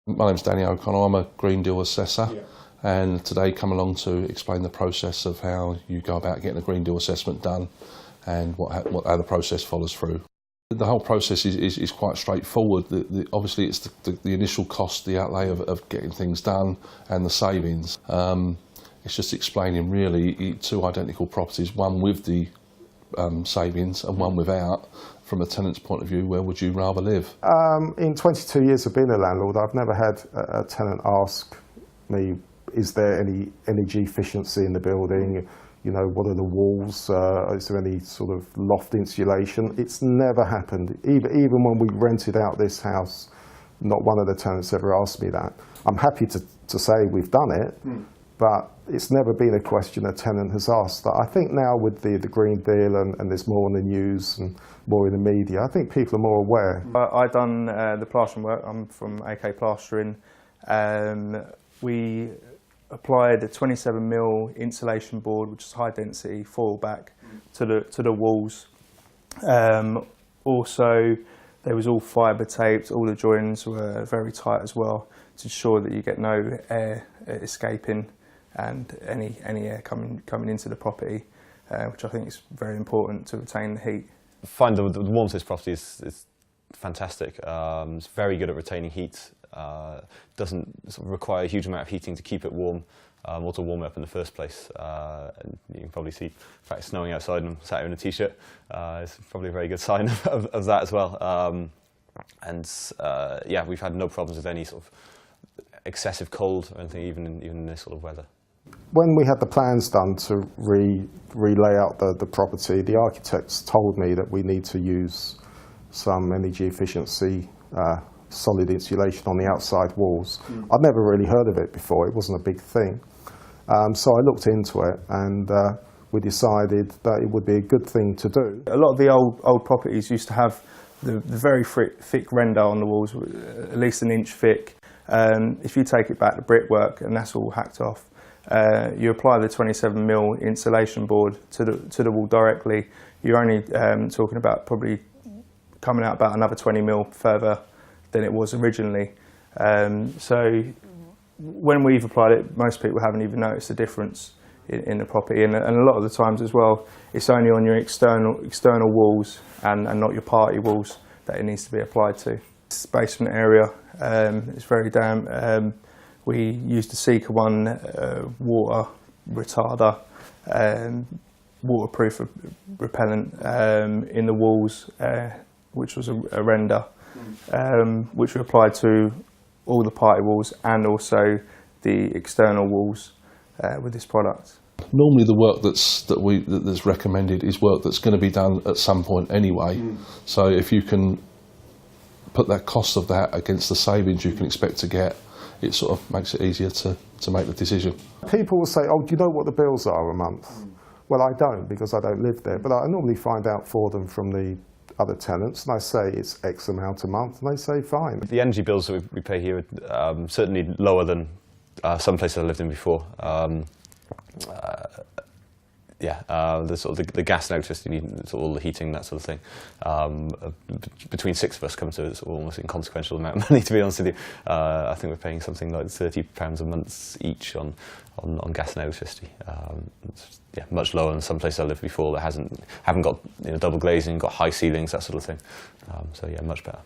My name's Danny O'Connell. I'm a Green Deal assessor, and today come along to explain the process of how you go about getting a Green Deal assessment done and how the process follows through. The whole process is quite straightforward. Obviously it's the initial cost, the outlay of getting things done and the savings. It's just explaining really two identical properties, one with the savings and one without. From a tenant's point of view, where would you rather live? In 22 years of being a landlord, I've never had a tenant ask me, is there any energy efficiency in the building? You know, what are the walls? Is there any sort of loft insulation? It's never happened. Even when we rented out this house, not one of the tenants ever asked me that. I'm happy to say we've done it, but it's never been a question a tenant has asked. I think now with the Green Deal and there's more in the news and more in the media, I think people are more aware. I've done the plastering work. I'm from AK Plastering. We applied a 27mm insulation board, which is high density foil back, to the walls. Also, there was all fibre taped. All the joins were very tight as well, to ensure that you get no air escaping and any air coming into the property, which I think is very important to retain the heat. I find the warmth of this property is fantastic. It's very good at retaining heat. Doesn't sort of require a huge amount of heating to keep it warm or to warm it up in the first place. And you can probably see the fact it's snowing outside and I'm sat here in a t-shirt. It's probably a very good sign of that as well. Yeah, we've had no problems with any sort of excessive cold or anything, even in this sort of weather. When we had the plans done to relay out the property, the architects told me that we need to use some energy efficiency solid insulation on the outside walls. I'd never really heard of it before. It wasn't a big thing. So I looked into it and we decided that it would be a good thing to do. A lot of the old properties used to have the very thick render on the walls, at least an inch thick. If you take it back to brickwork and that's all hacked off, you apply the 27mm insulation board to the wall directly, you're only talking about probably coming out about another 20mm further than it was originally. So when we've applied it, most people haven't even noticed the difference in the property, and a lot of the times as well, it's only on your external walls and not your party walls that it needs to be applied to. This basement area is very damp. We used the Sika One water retarder, waterproof repellent in the walls, which was a render, which we applied to all the party walls and also the external walls with this product. Normally the work that's recommended is work that's going to be done at some point anyway. So if you can put that cost of that against the savings you can expect to get, it sort of makes it easier to make the decision. People will say, oh, do you know what the bills are a month? Well, I don't, because I don't live there, but I normally find out for them from the other tenants, and I say it's X amount a month, and they say fine. The energy bills that we pay here are certainly lower than some places I lived in before. The gas and electricity, all the heating, that sort of thing. Between 6 of us come to almost inconsequential amount of money, to be honest with you. I think we're paying something like £30 a month each on gas and electricity. Yeah, much lower than some places I lived before that haven't got double glazing, got high ceilings, that sort of thing. So yeah, much better.